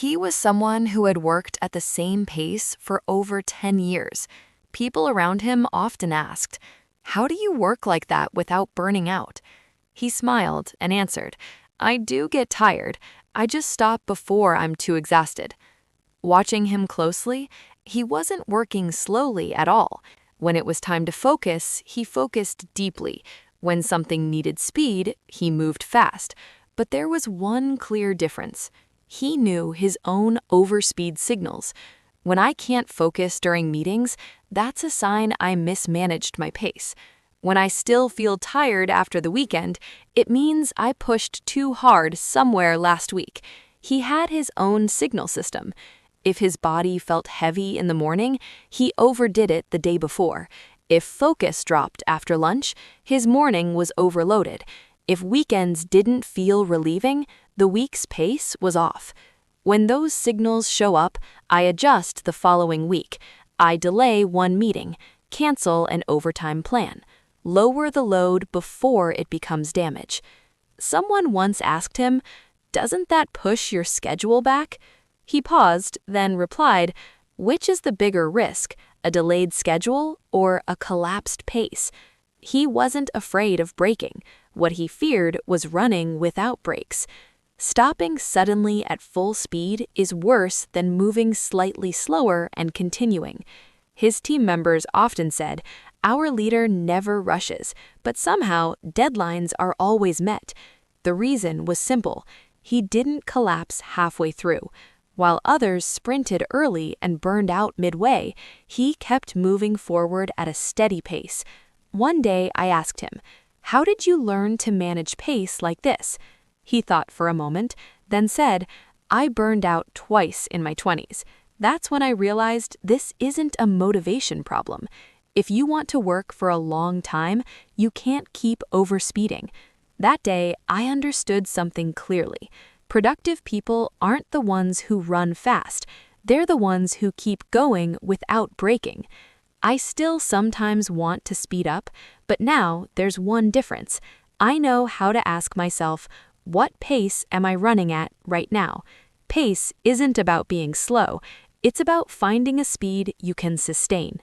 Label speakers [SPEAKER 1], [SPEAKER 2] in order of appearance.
[SPEAKER 1] He was someone who had worked at the same pace for over 10 years. People around him often asked, "How do you work like that without burning out?" He smiled and answered, "I do get tired. I just stop before I'm too exhausted." Watching him closely, he wasn't working slowly at all. When it was time to focus, he focused deeply. When something needed speed, he moved fast. But there was one clear difference. He knew his own overspeed signals. When I can't focus during meetings, that's a sign I mismanaged my pace. When I still feel tired after the weekend, it means I pushed too hard somewhere last week. He had his own signal system. If his body felt heavy in the morning, he overdid it the day before. If focus dropped after lunch, his morning was overloaded. If weekends didn't feel relieving, the week's pace was off. When those signals show up, I adjust the following week. I delay one meeting, cancel an overtime plan, lower the load before it becomes damage. Someone once asked him, "Doesn't that push your schedule back?" He paused, then replied, "Which is the bigger risk, a delayed schedule or a collapsed pace?" He wasn't afraid of breaking. What he feared was running without brakes. Stopping suddenly at full speed is worse than moving slightly slower and continuing. His team members often said, "Our leader never rushes, but somehow deadlines are always met." The reason was simple. He didn't collapse halfway through. While others sprinted early and burned out midway, he kept moving forward at a steady pace. One day I asked him, "How did you learn to manage pace like this?" He thought for a moment, then said, "I burned out twice in my 20s. That's when I realized this isn't a motivation problem. If you want to work for a long time, you can't keep overspeeding." That day, I understood something clearly. Productive people aren't the ones who run fast. They're the ones who keep going without breaking. I still sometimes want to speed up, but now there's one difference. I know how to ask myself, what pace am I running at right now? Pace isn't about being slow. It's about finding a speed you can sustain.